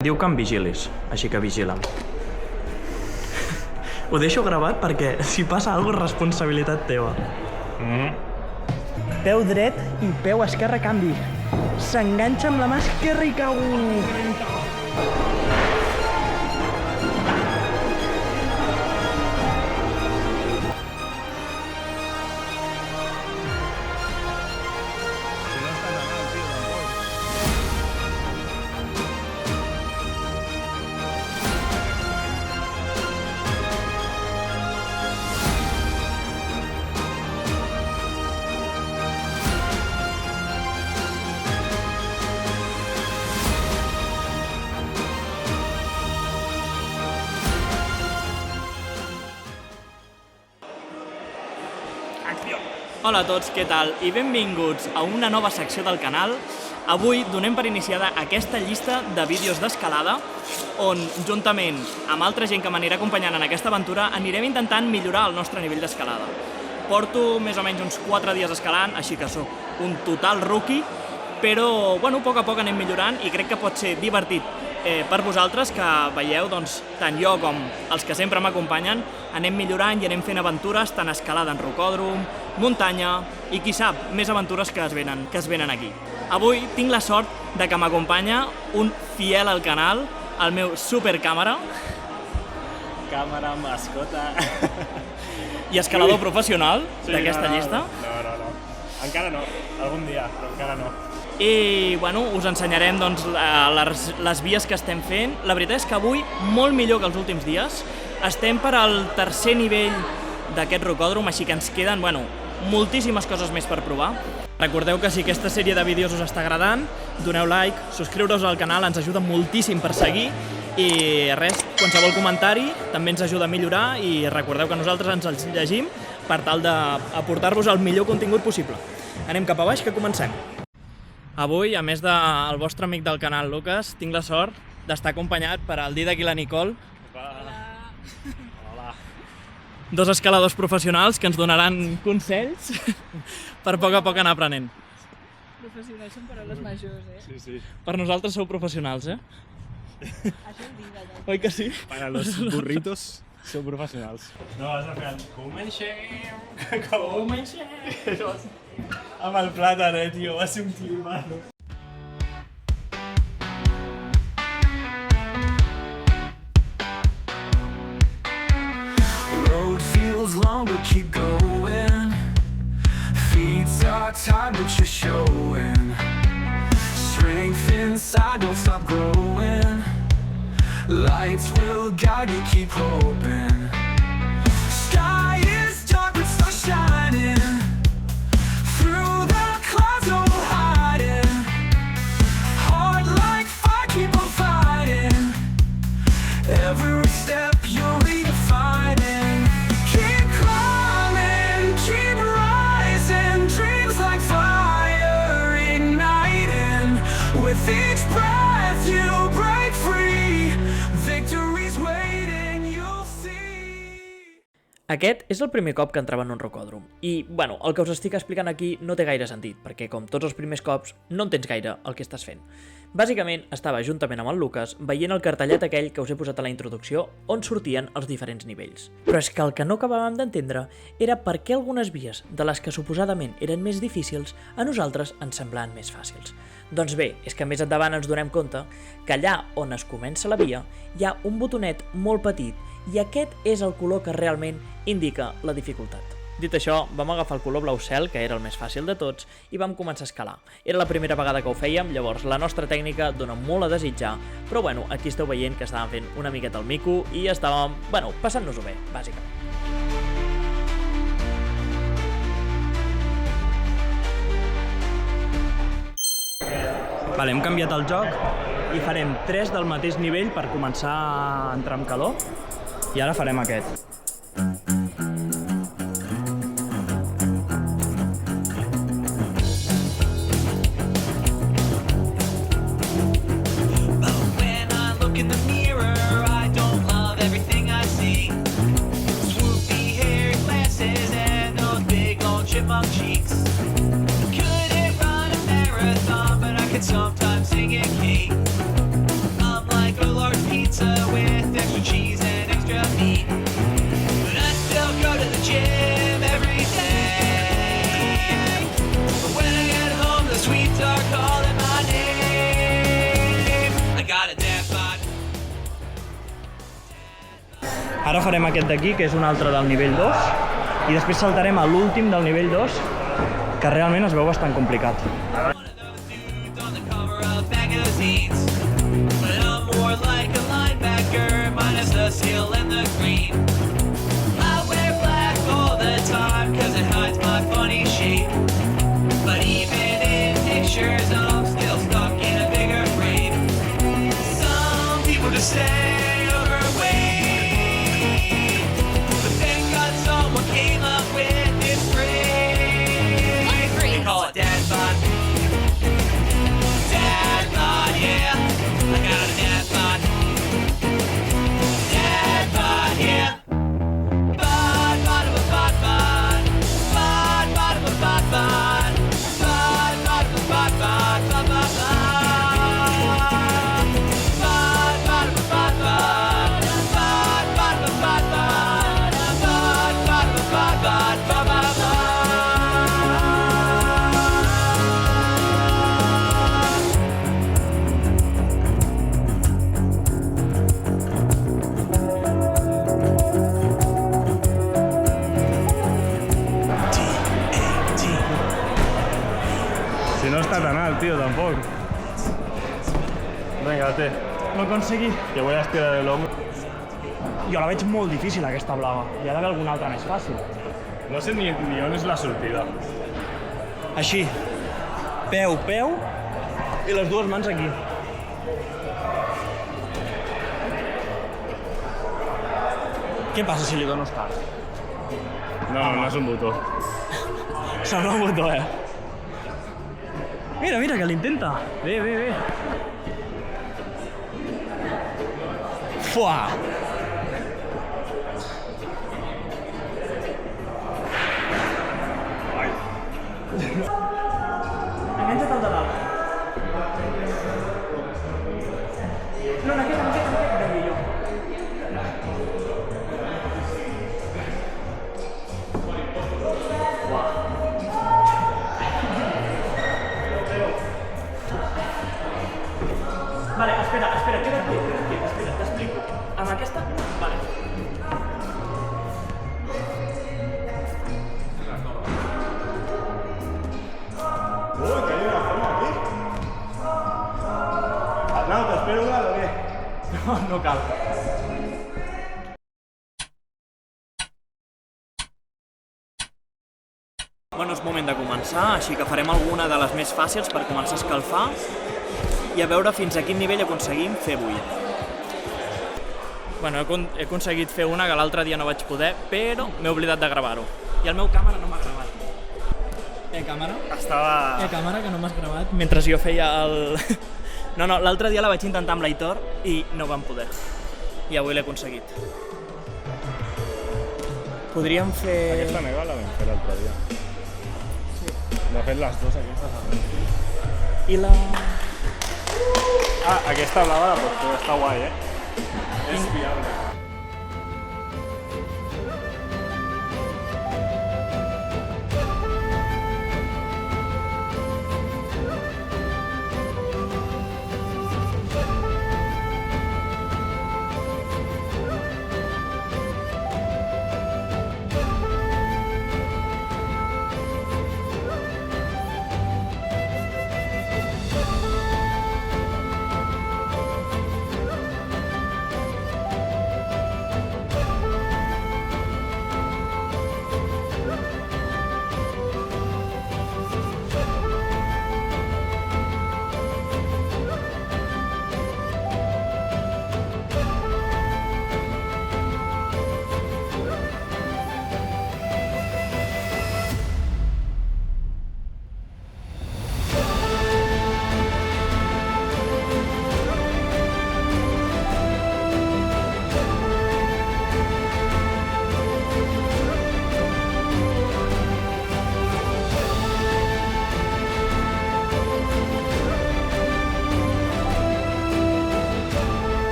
Diu que em vigilis, així que vigila'm. Ho deixo gravat perquè si passa alguna cosa és responsabilitat teva. Peu dret i peu esquerre canvi. S'enganxa amb la mà esquerra i cau. Hola a tots, què tal? I benvinguts a una nova secció del canal. Avui donem per iniciada aquesta llista de vídeos d'escalada on, juntament amb altra gent que m'anirà acompanyant en aquesta aventura, anirem intentant millorar el nostre nivell d'escalada. Porto més o menys uns 4 dies escalant, així que sóc un total rookie, però, bueno, a poc anem millorant i crec que pot ser divertit per vosaltres, que veieu, doncs, tant jo com els que sempre m'acompanyen, anem millorant i anem fent aventures, tant escalada en rocòdrom, muntanya i, qui sap, més aventures que es venen aquí. Avui tinc la sort de que m'acompanya un fiel al canal, el meu supercàmera. Càmera, mascota... I escalador professional d'aquesta llista. No. Encara no. Algun dia, però encara no. I, bueno, us ensenyarem doncs, les vies que estem fent. La veritat és que avui, molt millor que els últims dies, estem per al tercer nivell d'aquest rocòdrom, així que ens queden, bueno, moltíssimes coses més per provar. Recordeu que si aquesta sèrie de vídeos us està agradant, doneu like, subscriure-us al canal, ens ajuda moltíssim per seguir i res, qualsevol comentari també ens ajuda a millorar i recordeu que nosaltres ens els llegim per tal d'aportar-vos el millor contingut possible. Anem cap a baix, que comencem. Avui, a més del vostre amic del canal, Lucas, tinc la sort d'estar acompanyat per el Didac i la Nicole. Hola. Dos escaladors professionals que ens donaran consells per a poc anar aprenent. Professionals són paraules majors, eh? Sí. Per nosaltres sou professionals, eh? Això el dic, allò. Oi que sí? Para los burritos son professionals. No, has de fer el... Comencem! Amb el plàtan, tio, va ser un climazo. Road feels long, but keep going. Feet are tired, but you're showing. Strength inside, don't stop growing. Lights will guide you, keep hoping. Sky is dark, but start shining. Through the clouds, no hiding. Heart like fire, keep on fighting. Every step you're redefining. Keep climbing, keep rising. Dreams like fire igniting. With each breath you break free. Victory's waiting, you'll see. Aquest és el primer cop que entrava en un rocòdrom i, bueno, el que us estic explicant aquí no té gaire sentit, perquè com tots els primers cops no entens gaire el que estàs fent. Bàsicament estava juntament amb el Lucas veient el cartellet aquell que us he posat a la introducció on sortien els diferents nivells. Però és que el que no acabàvem d'entendre era per què algunes vies de les que suposadament eren més difícils a nosaltres ens semblaven més fàcils. Doncs bé, és que més endavant ens donem compte que allà on es comença la via hi ha un botonet molt petit i aquest és el color que realment indica la dificultat. Dit això, vam agafar el color blau cel, que era el més fàcil de tots, i vam començar a escalar. Era la primera vegada que ho fèiem, llavors la nostra tècnica dona molt a desitjar, però bueno, aquí esteu veient que estàvem fent una miqueta el mico i estàvem, bueno, passant-nos-ho bé, bàsicament. Vale, hem canviat el joc i farem 3 del mateix nivell per començar a entrar en calor. I ara farem aquest. Sometimes sing it key. I'm like pizza with extra cheese and extra meat. But I still go to the gym every day. But when I get home, the sweets are calling my name. I got a dad bod. Ara farem aquest d'aquí, que és un altre del nivell 2, i després saltarem a l'últim del nivell 2, que realment es veu bastant complicat. One of those dudes on the cover of magazines. But I'm more like a linebacker, minus the skill and the green. I wear black all the time, cause it hides my funny shape. But even in pictures, I'm still stuck in a bigger frame. Some people just say overweight, but thank God someone came up with this phrase. They call it dad bod. Dad bod, yeah. I got a dad bod. Dad bod, yeah. Bod, bod, bod, bod, bod. Bod, bod, bod, bod, bod. Bod, bod, bod, bod, bod, bod, bod, bod. Bod, bod, bod, bod, bod. Bod, bod, bod, bod, bod. Bod, bod, bod, bod, bod, bod, bod, bod. Si no està tan alt, tio, tampoc. Vinga, té. L'ho aconseguit. Que voy a estirar el hombro. Jo la veig molt difícil, aquesta blava. Hi ha d'haver alguna altra més fàcil. No sé ni on és la sortida. Així. Peu, peu, i les dues mans aquí. Què passa si li dono start? No, no és un botó. Sembla un botó, Mira, mira, que l'intenta. Bé, bé, bé. Fuà! Enganxa't el de dalt. No, en aquest, ben millor. Vale, espera, queda't quiet, espera, t'explico. Amb aquesta? Vale. Uy, que hay una forma aquí. No, t'espero una o què? No cal. Bueno, és moment de començar, així que farem alguna de les més fàcils per començar a escalfar i a veure fins a quin nivell aconseguim fer avui. Bueno, he aconseguit fer una que l'altre dia no vaig poder, però m'he oblidat de gravar-ho. I el meu càmera no m'ha gravat. Càmera? Estava... Càmera, que no m'has gravat mentre jo feia el... No, l'altre dia la vaig intentar amb l'Aitor i no vam poder. I avui l'he aconseguit. Podríem fer... Aquesta neva la vam fer l'altre dia. Sí. De fet, les dues aquestes... I la... Ah, aquesta blava la pots fer, està guai, És fiable.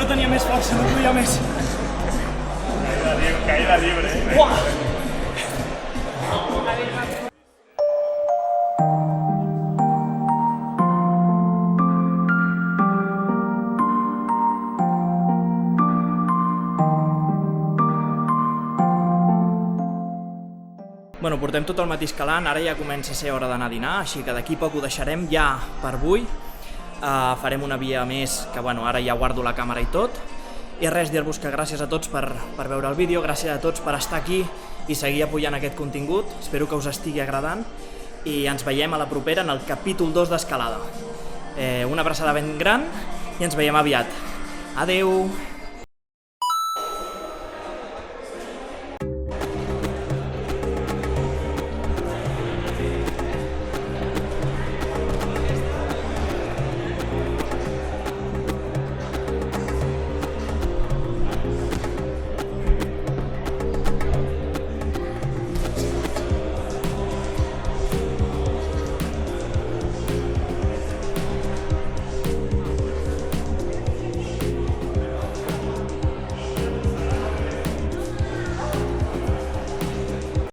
no tenia més força, no podia més. Caída libre, Uah! Bueno, portem tot el matí escalant, ara ja comença a ser hora d'anar a dinar, així que d'aquí poc ho deixarem ja per avui. Farem una via més, que bueno, ara ja guardo la càmera i tot. I res, dir-vos que gràcies a tots per veure el vídeo, gràcies a tots per estar aquí i seguir apoyant aquest contingut. Espero que us estigui agradant i ens veiem a la propera en el capítol 2 d'Escalada. Una abraçada ben gran i ens veiem aviat. Adeu!